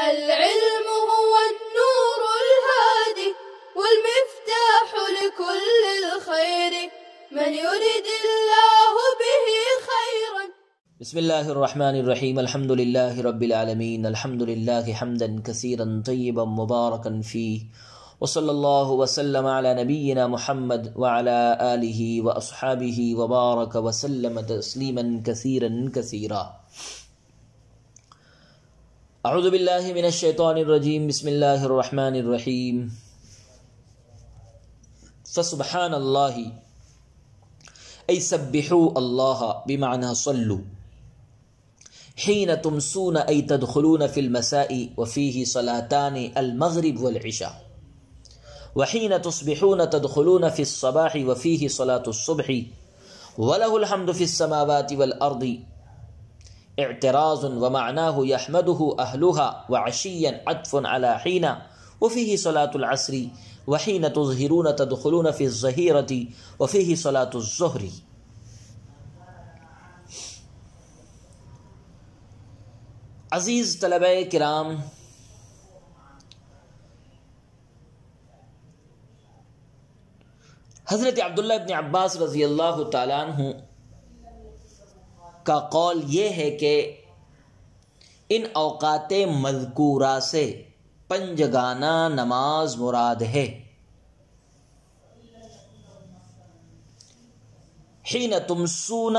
العلم هو النور الهادي والمفتاح لكل الخير من يرد الله به خيرا. بسم اللہ الرحمن الرحیم الحمد للہ رب العالمین الحمد للہ حمدا کثیرا طیبا مبارکا فیہ وصلی اللہ وسلم علی نبینا محمد وعلی آلہ واصحابہ وبارک وسلم تسلیما کثیرا کثیرا. اعوذ باللہ من الشیطان الرجیم بسم اللہ الرحمن الرحیم. فسبحان اللہ ای سبحوا اللہ بمعنى صلوا حين تمسون أي تدخلون في المساء وفيه صلاتان المغرب والعشاء، وحين تصبحون تدخلون في الصباح وفيه صلاة الصبح، وله الحمد في السماوات والأرض. اعتراض ومعناه يحمده أهلها، وعشيا عطف على حين، وفيه صلاة العصر، وحين تظهرون تدخلون في الظهيرة، وفيه صلاة الظهر. عزیز طلبہ کرام، حضرت عبداللہ ابن عباس رضی اللہ تعالیٰ عنہ کا قول یہ ہے کہ ان اوقات مذکورہ سے پنجگانہ نماز مراد ہے. حین تمسون،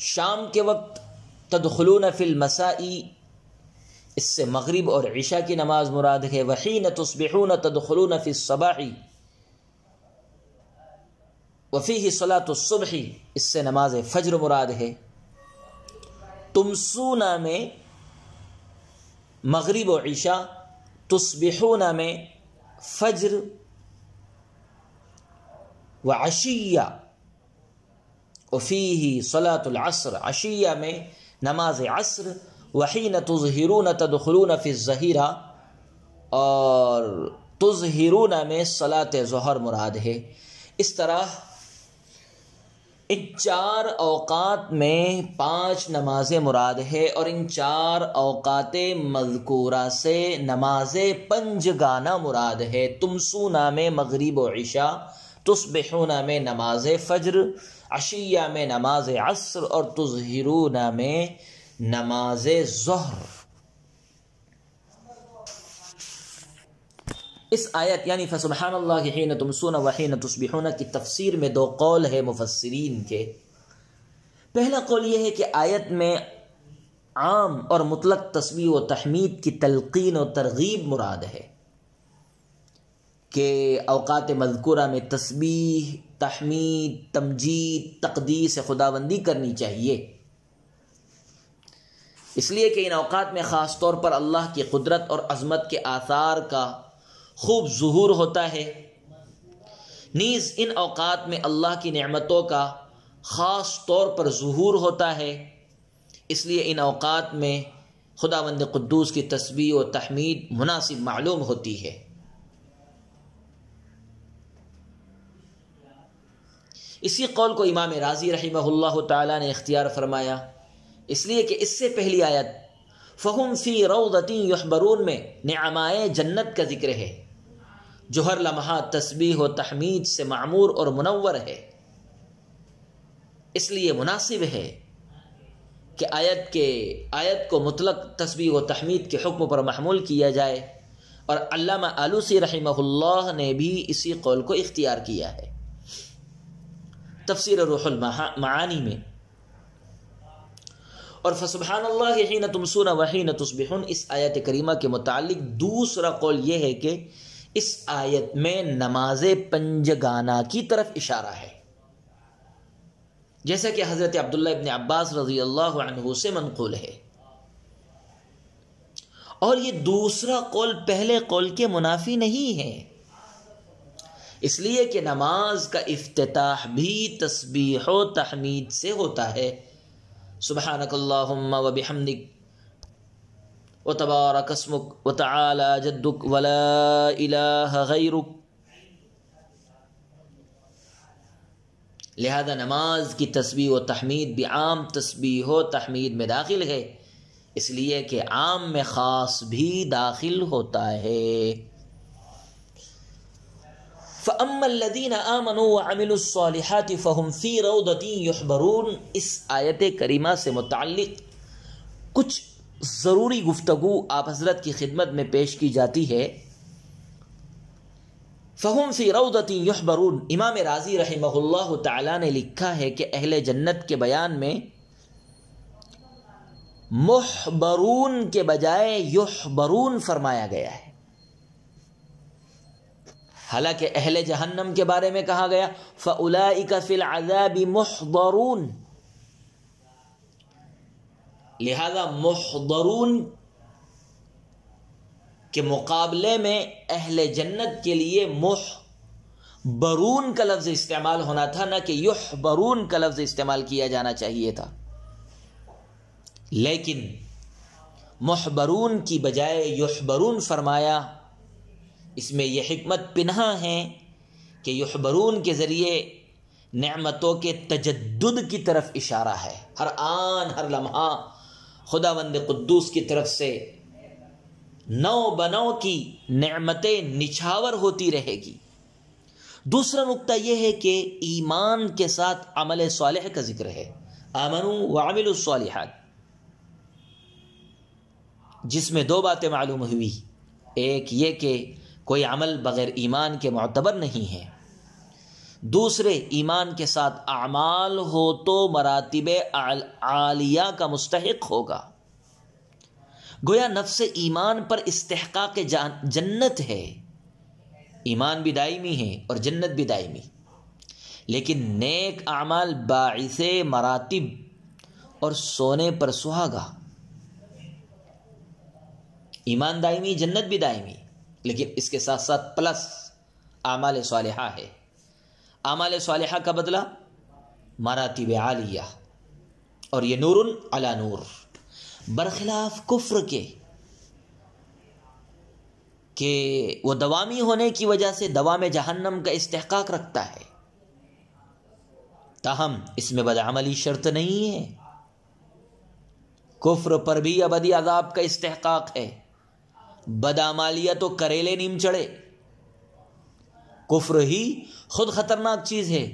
شام کے وقت، تدخلون فی المساء، اس سے مغرب اور عشاء کی نماز مراد ہے. وحین تصبحون تدخلون فی الصباح، وفیہ صلاة الصبح، اس سے نماز فجر مراد ہے. تمسون میں مغرب و عشاء، تصبحون میں فجر وعشیہ، وفیہ صلاة العصر، عشیہ میں نماز عصر. وحین تظہرون تدخلون فی الظہیرہ، اور تظہرون میں صلاة ظہر مراد ہے. اس طرح ان چار اوقات میں 5 نمازیں مراد ہے، اور ان 4 اوقات مذکورہ سے نماز پنجگانہ مراد ہے. تمسونا میں مغرب و عشاء، تصبحونا میں نماز فجر، عشیہ میں نماز عصر، اور تظہرون میں نماز ظہر. اس آیت یعنی فسبحان اللہ حین تمسون وحین تصبحون کی تفسیر میں 2 قول ہے مفسرین کے. پہلا قول یہ ہے کہ آیت میں عام اور مطلق تسبیح و تحمید کی تلقین و ترغیب مراد ہے کہ اوقات مذکورہ میں تسبیح، تحمید، تمجید، تقدیس خداوندی کرنی چاہیے، اس لیے کہ ان اوقات میں خاص طور پر اللہ کی قدرت اور عظمت کے آثار کا خوب ظہور ہوتا ہے. نیز ان اوقات میں اللہ کی نعمتوں کا خاص طور پر ظہور ہوتا ہے، اس لیے ان اوقات میں خداوند قدوس کی تسبیح و تحمید مناسب معلوم ہوتی ہے. اسی قول کو امام رازی رحمہ اللہ تعالیٰ نے اختیار فرمایا، اس لیے کہ اس سے پہلی آیت فہم فی روضۃ یحبرون میں نعمائے جنت کا ذکر ہے، جو ہر لمحہ تسبیح و تحمید سے معمور اور منور ہے. اس لیے مناسب ہے کہ آیت کو مطلق تسبیح و تحمید کے حکم پر محمول کیا جائے، اور علامہ آلوسی رحمہ اللہ نے بھی اسی قول کو اختیار کیا ہے تفسیر روح المعانی میں. اور فسبحان اللہ حین تمسون وحین تصبحون، اس آیت کریمہ کے متعلق دوسرا قول یہ ہے کہ اس آیت میں نماز پنجگانہ کی طرف اشارہ ہے، جیسا کہ حضرت عبداللہ ابن عباس رضی اللہ عنہ سے منقول ہے. اور یہ دوسرا قول پہلے قول کے منافی نہیں ہے، اس لیے کہ نماز کا افتتاح بھی تسبیح و تحمید سے ہوتا ہے. سبحانک اللہم و بحمدک وتبارک اسمک وتعالی جدک ولا الہ غیرک. لہذا نماز کی تسبیح و تحمید بھی عام تسبیح و تحمید میں داخل ہے، اس لیے کہ عام میں خاص بھی داخل ہوتا ہے۔ فَأَمَّا الَّذِينَ آمَنُوا وَعَمِلُوا الصَّالِحَاتِ فَهُمْ فِي رَوْضَةٍ يُحْبَرُونَ، اس آیت کریمہ سے متعلق کچھ ضروری گفتگو آپ حضرت کی خدمت میں پیش کی جاتی ہے۔ فَهُمْ فِي رَوْضَةٍ يُحْبَرُونَ، امام رازی رحمہ اللہ تعالی نے لکھا ہے کہ اہل جنت کے بیان میں محبرون کے بجائے یحبرون فرمایا گیا ہے، حالانکہ اہل جہنم کے بارے میں کہا گیا فَأُولَئِكَ فِي الْعَذَابِ مُحْضَرُونَ، لہذا محضرون کے مقابلے میں اہل جنت کے لیے محبرون کا لفظ استعمال ہونا تھا، نہ کہ یحبرون کا لفظ استعمال کیا جانا چاہیے تھا، لیکن محبرون کی بجائے یحبرون فرمایا۔ اس میں یہ حکمت پنہا ہے کہ یحبرون کے ذریعے نعمتوں کے تجدد کی طرف اشارہ ہے، ہر آن ہر لمحہ خداوند قدوس کی طرف سے نو بنو کی نعمتیں نچھاور ہوتی رہے گی۔ دوسرا نقطہ یہ ہے کہ ایمان کے ساتھ عمل صالح کا ذکر ہے، آمنوا وعملوا الصالحات، جس میں دو باتیں معلوم ہوئی، ایک یہ کہ کوئی عمل بغیر ایمان کے معتبر نہیں ہے، دوسرے ایمان کے ساتھ اعمال ہو تو مراتب عالیہ کا مستحق ہوگا۔ گویا نفس ایمان پر استحقاق جنت ہے، ایمان بھی دائمی ہے اور جنت بھی دائمی، لیکن نیک اعمال باعث مراتب اور سونے پر سہاگا۔ ایمان دائمی، جنت بھی دائمی، لیکن اس کے ساتھ ساتھ پلس اعمال صالحہ ہے۔ اعمال صالحہ کا بدلہ مراتب عالیہ، اور یہ نور علی نور، برخلاف کفر کے کہ وہ دوامی ہونے کی وجہ سے دوام جہنم کا استحقاق رکھتا ہے، تاہم اس میں بدعملی شرط نہیں ہے۔ کفر پر بھی ابدی عذاب کا استحقاق ہے، بدعمالیہ تو کریلے نیم چڑھے۔ کفر ہی خود خطرناک چیز ہے،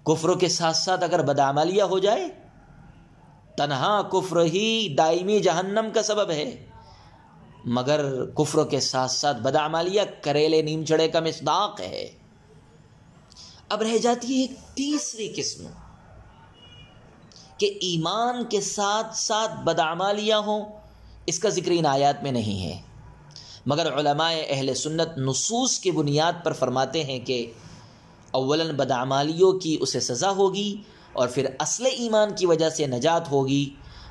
کفر کے ساتھ ساتھ اگر بدعمالیہ ہو جائے، تنہا کفر ہی دائمی جہنم کا سبب ہے، مگر کفر کے ساتھ ساتھ بدعمالیہ کریلے نیم چڑھے کا مصداق ہے۔ اب رہ جاتی ہے ایک تیسری قسم کہ ایمان کے ساتھ ساتھ بدعمالیہ ہوں، اس کا ذکر ان آیات میں نہیں ہے، مگر علماء اہل سنت نصوص کی بنیاد پر فرماتے ہیں کہ اولاً بدعمالیوں کی اسے سزا ہوگی، اور پھر اصل ایمان کی وجہ سے نجات ہوگی،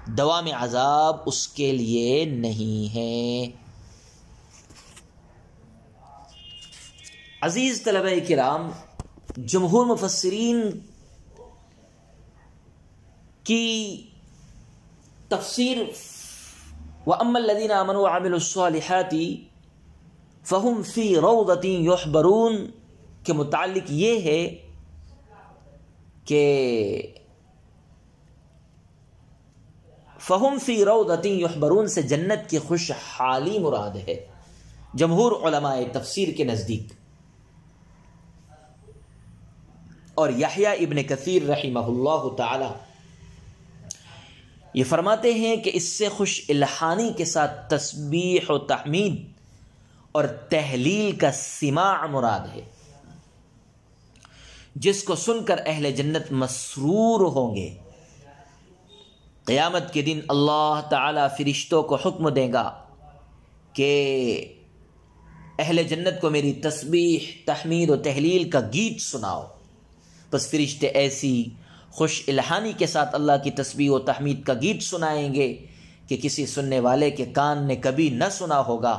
دوام عذاب اس کے لیے نہیں ہے۔ عزیز طلبہ کرام، جمہور مفسرین کی تفسیر وَأَمَّا الَّذِينَ آمَنُوا وَعَمِلُوا الصَّالِحَاتِ فَهُمْ فِي رَوْضَةٍ يُحْبَرُونَ کے متعلق یہ ہے کہ فَهُمْ فِي رَوْضَةٍ يُحْبَرُونَ سے جنت کی خوشحالی مراد ہے جمہور علماء تفسیر کے نزدیک، اور یحییٰ ابن کثیر رحمہ اللہ تعالی یہ فرماتے ہیں کہ اس سے خوش الحانی کے ساتھ تسبیح و تحمید اور تہلیل کا سماع مراد ہے، جس کو سن کر اہل جنت مسرور ہوں گے۔ قیامت کے دن اللہ تعالی فرشتوں کو حکم دے گا کہ اہل جنت کو میری تسبیح، تحمید و تہلیل کا گیت سناؤ، بس فرشتے ایسی خوش الحانی کے ساتھ اللہ کی تسبیح و تحمید کا گیت سنائیں گے کہ کسی سننے والے کے کان نے کبھی نہ سنا ہوگا،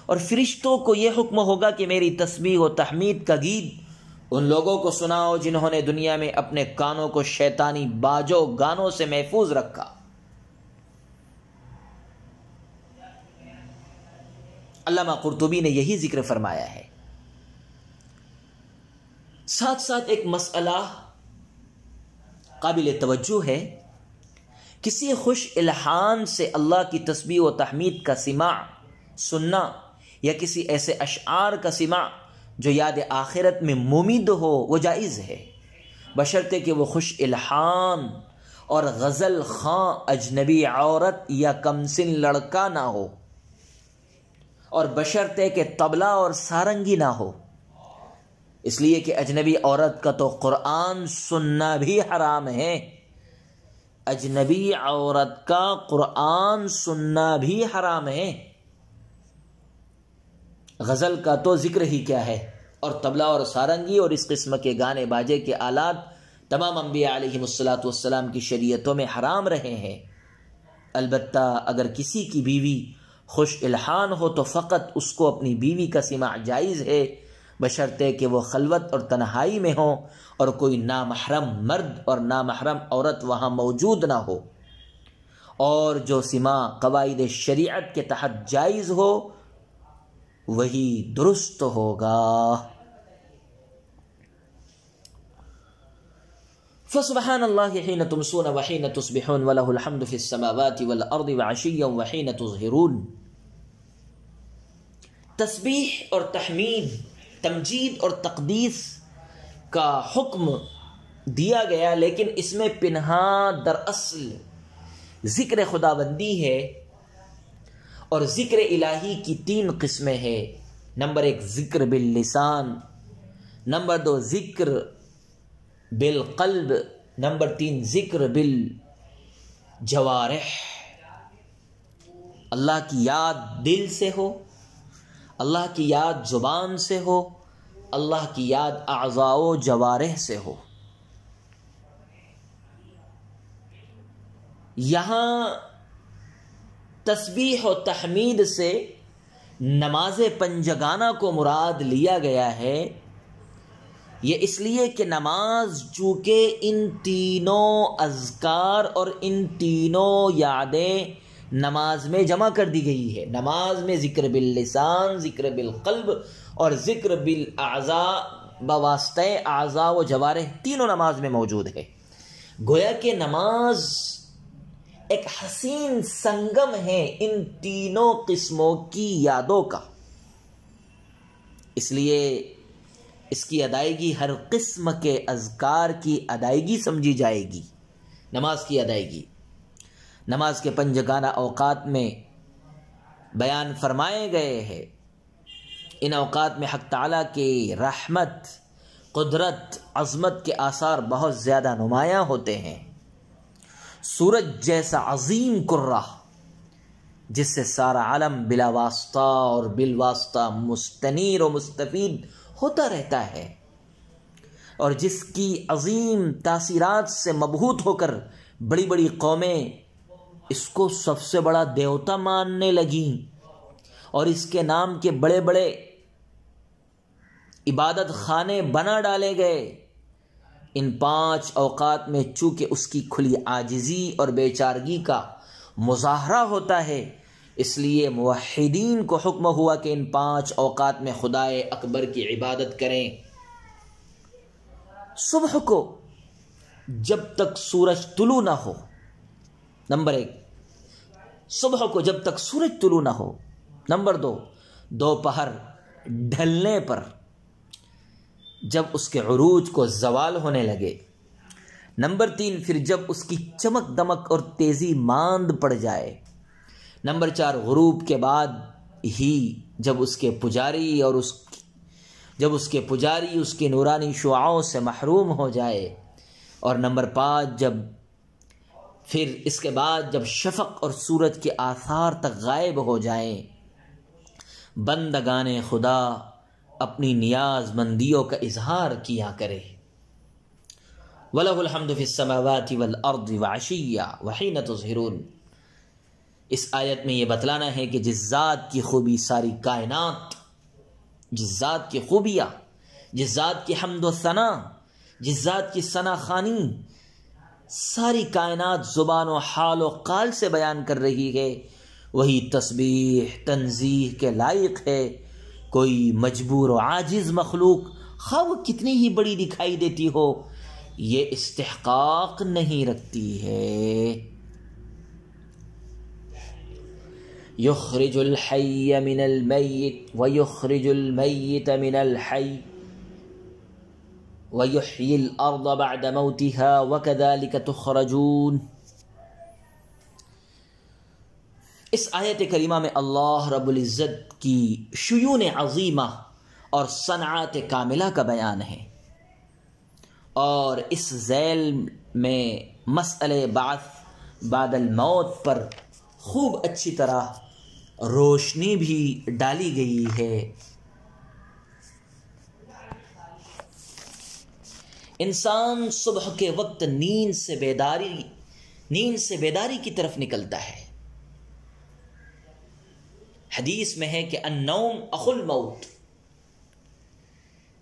اور فرشتوں کو یہ حکم ہوگا کہ میری تسبیح و تحمید کا گیت ان لوگوں کو سناؤ جنہوں نے دنیا میں اپنے کانوں کو شیطانی باجوں گانوں سے محفوظ رکھا۔ علامہ قرطبی نے یہی ذکر فرمایا ہے۔ ساتھ ساتھ ایک مسئلہ قابل توجہ ہے، کسی خوش الحان سے اللہ کی تسبیح و تحمید کا سماع سننا یا کسی ایسے اشعار کا سماع جو یاد آخرت میں ممید ہو وہ جائز ہے، بشرطے کہ وہ خوش الحان اور غزل خواں اجنبی عورت یا کمسن لڑکا نہ ہو، اور بشرطے کہ طبلہ اور سارنگی نہ ہو، اس لیے کہ اجنبی عورت کا تو قرآن سننا بھی حرام ہے، اجنبی عورت کا قرآن سننا بھی حرام ہے، غزل کا تو ذکر ہی کیا ہے، اور طبلہ اور سارنگی اور اس قسم کے گانے باجے کے آلات تمام انبیاء علیہم الصلاۃ کی شریعتوں میں حرام رہے ہیں۔ البتہ اگر کسی کی بیوی خوش الحان ہو تو فقط اس کو اپنی بیوی کا سماع جائز ہے، بشرطے کہ وہ خلوت اور تنہائی میں ہوں اور کوئی نامحرم مرد اور نامحرم عورت وہاں موجود نہ ہو، اور جو سماع قواعد شریعت کے تحت جائز ہو وہی درست ہوگا۔ فسبحان اللہ حین تمسون وحین تصبحون ولہ الحمد فی السماوات والارض وعشیا وحین تظہرون۔ تسبیح اور تحمید، تمجید اور تقدیس کا حکم دیا گیا، لیکن اس میں پنہاں دراصل ذکر خداوندی ہے، اور ذکر الہی کی 3 قسمیں ہیں۔ نمبر 1 ذکر باللسان، نمبر 2 ذکر بالقلب، نمبر 3 ذکر بالجوارح۔ اللہ کی یاد دل سے ہو، اللہ کی یاد زبان سے ہو، اللہ کی یاد اعضاء و جوارح سے ہو۔ یہاں تسبیح و تحمید سے نماز پنجگانہ کو مراد لیا گیا ہے، یہ اس لیے کہ نماز چونکہ ان تینوں اذکار اور ان تینوں یادیں نماز میں جمع کر دی گئی ہے۔ نماز میں ذکر باللسان، ذکر بالقلب اور ذکر بالاعضاء بواسطہ اعضاء و جوارح تینوں نماز میں موجود ہے۔ گویا کہ نماز ایک حسین سنگم ہے ان تینوں قسموں کی یادوں کا، اس لیے اس کی ادائیگی ہر قسم کے اذکار کی ادائیگی سمجھی جائے گی۔ نماز کی ادائیگی نماز کے پنجگانہ اوقات میں بیان فرمائے گئے ہیں۔ ان اوقات میں حق تعالیٰ کی رحمت، قدرت، عظمت کے آثار بہت زیادہ نمایاں ہوتے ہیں۔ سورج جیسا عظیم کرہ جس سے سارا عالم بلا واسطہ اور بالواسطہ مستنیر و مستفید ہوتا رہتا ہے، اور جس کی عظیم تاثیرات سے مبہوت ہو کر بڑی بڑی قومیں اس کو سب سے بڑا دیوتا ماننے لگیں، اور اس کے نام کے بڑے بڑے عبادت خانے بنا ڈالے گئے۔ ان 5 اوقات میں چونکہ اس کی کھلی عاجزی اور بیچارگی کا مظاہرہ ہوتا ہے، اس لیے موحدین کو حکم ہوا کہ ان 5 اوقات میں خدائے اکبر کی عبادت کریں۔ صبح کو جب تک سورج طلوع نہ ہو، نمبر 1 صبح کو جب تک سورج طلوع نہ ہو، نمبر 2 دوپہر ڈھلنے پر جب اس کے عروج کو زوال ہونے لگے، نمبر 3 پھر جب اس کی چمک دمک اور تیزی ماند پڑ جائے، نمبر 4 غروب کے بعد ہی جب اس کے پجاری اس کی نورانی شعاعوں سے محروم ہو جائے، اور نمبر 5 پھر اس کے بعد جب شفق اور سورج کے آثار تک غائب ہو جائیں، بندگان خدا اپنی نیاز مندیوں کا اظہار کیا کرے۔ وَلَهُ الْحَمْدُ فِي السَّمَاوَاتِ وَالْأَرْضِ وَعَشِيًّا وَحِينَ تُظْهِرُونَ۔ اس آیت میں یہ بتلانا ہے کہ جس ذات کی خوبی ساری کائنات، جس ذات کی خوبیاں، جس ذات کی حمد و ثنا، جس ذات کی ثنا خوانی ساری کائنات زبان و حال و قال سے بیان کر رہی ہے، وہی تسبیح تنزیہ کے لائق ہے۔ کوئی مجبور و عاجز مخلوق خواہ وہ کتنی ہی بڑی دکھائی دیتی ہو، یہ استحقاق نہیں رکھتی ہے۔ یخرج الحی من المیت ویخرج المیت من الحی ویحیی الارض بعد موتها وکذالک تخرجون۔ اس آیت کریمہ میں اللہ رب العزت کی شیون عظیمہ اور صنعات کاملہ کا بیان ہے، اور اس ذیل میں مسئلہ بعث بعد الموت پر خوب اچھی طرح روشنی بھی ڈالی گئی ہے۔ انسان صبح کے وقت نیند سے بیداری کی طرف نکلتا ہے۔ حدیث میں ہے کہ النوم اخو الموت،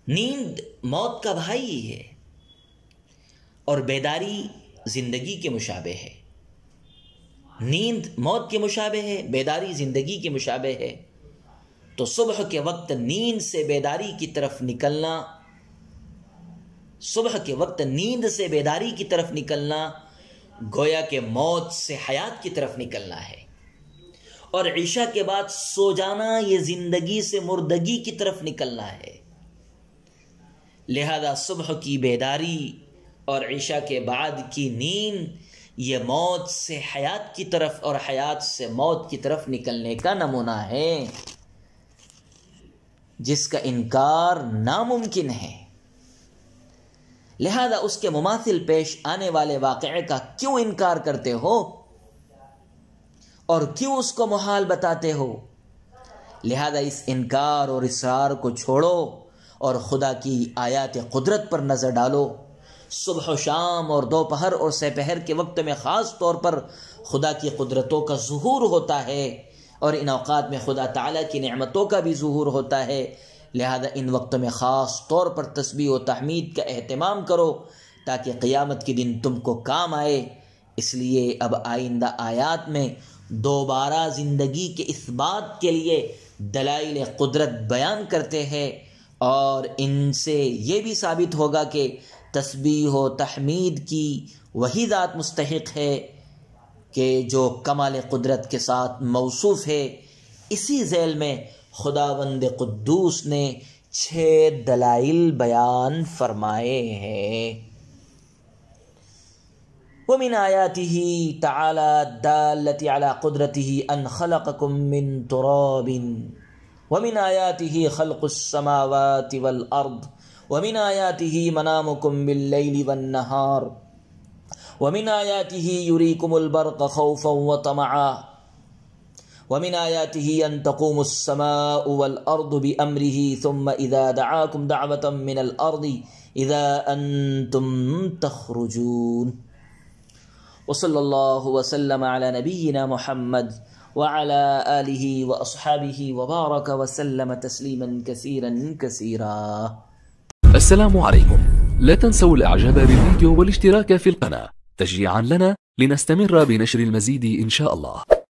نیند موت کا بھائی ہے، اور بیداری زندگی کے مشابہ ہے۔ نیند موت کے مشابہ ہے، بیداری زندگی کے مشابہ ہے۔ تو صبح کے وقت نیند سے بیداری کی طرف نکلنا، صبح کے وقت نیند سے بیداری کی طرف نکلنا گویا کہ موت سے حیات کی طرف نکلنا ہے، اور عشاء کے بعد سو جانا یہ زندگی سے مردگی کی طرف نکلنا ہے۔ لہذا صبح کی بیداری اور عشاء کے بعد کی نیند یہ موت سے حیات کی طرف اور حیات سے موت کی طرف نکلنے کا نمونہ ہے، جس کا انکار ناممکن ہے۔ لہذا اس کے مماثل پیش آنے والے واقعے کا کیوں انکار کرتے ہو اور کیوں اس کو محال بتاتے ہو؟ لہذا اس انکار اور اصرار کو چھوڑو اور خدا کی آیات قدرت پر نظر ڈالو۔ صبح و شام اور دوپہر اور سپہر کے وقت میں خاص طور پر خدا کی قدرتوں کا ظہور ہوتا ہے، اور ان اوقات میں خدا تعالیٰ کی نعمتوں کا بھی ظہور ہوتا ہے۔ لہذا ان وقتوں میں خاص طور پر تسبیح و تحمید کا اہتمام کرو تاکہ قیامت کے دن تم کو کام آئے۔ اس لیے اب آئندہ آیات میں دوبارہ زندگی کے اثبات کے لیے دلائل قدرت بیان کرتے ہیں، اور ان سے یہ بھی ثابت ہوگا کہ تسبیح و تحمید کی وہی ذات مستحق ہے کہ جو کمال قدرت کے ساتھ موصوف ہے۔ اسی ذیل میں خداوند قدوس نے 6 دلائل بیان فرمائے ہیں۔ ومن آیاته تعالی الدالة على قدرته ان خلقكم من تراب ومن آیاته خلق السماوات والارض ومن آیاته منامكم باللیل والنهار ومن آیاته يريكم البرق خوفا وطمعا ومن آیاته ان تقوم السماء والارض بامره ثم اذا دعاكم دعوة من الارض اذا انتم تخرجون۔ وصلی اللہ وسلم علی نبینا محمد وعلى آلہ واصحابہ وبارک وسلم تسلیما کثیرا کثیرا۔ السلام عليكم. لا تنسوا الاعجاب بالفيديو والاشتراك في القناة تشجيعا لنا لنستمر بنشر المزيد إن شاء الله.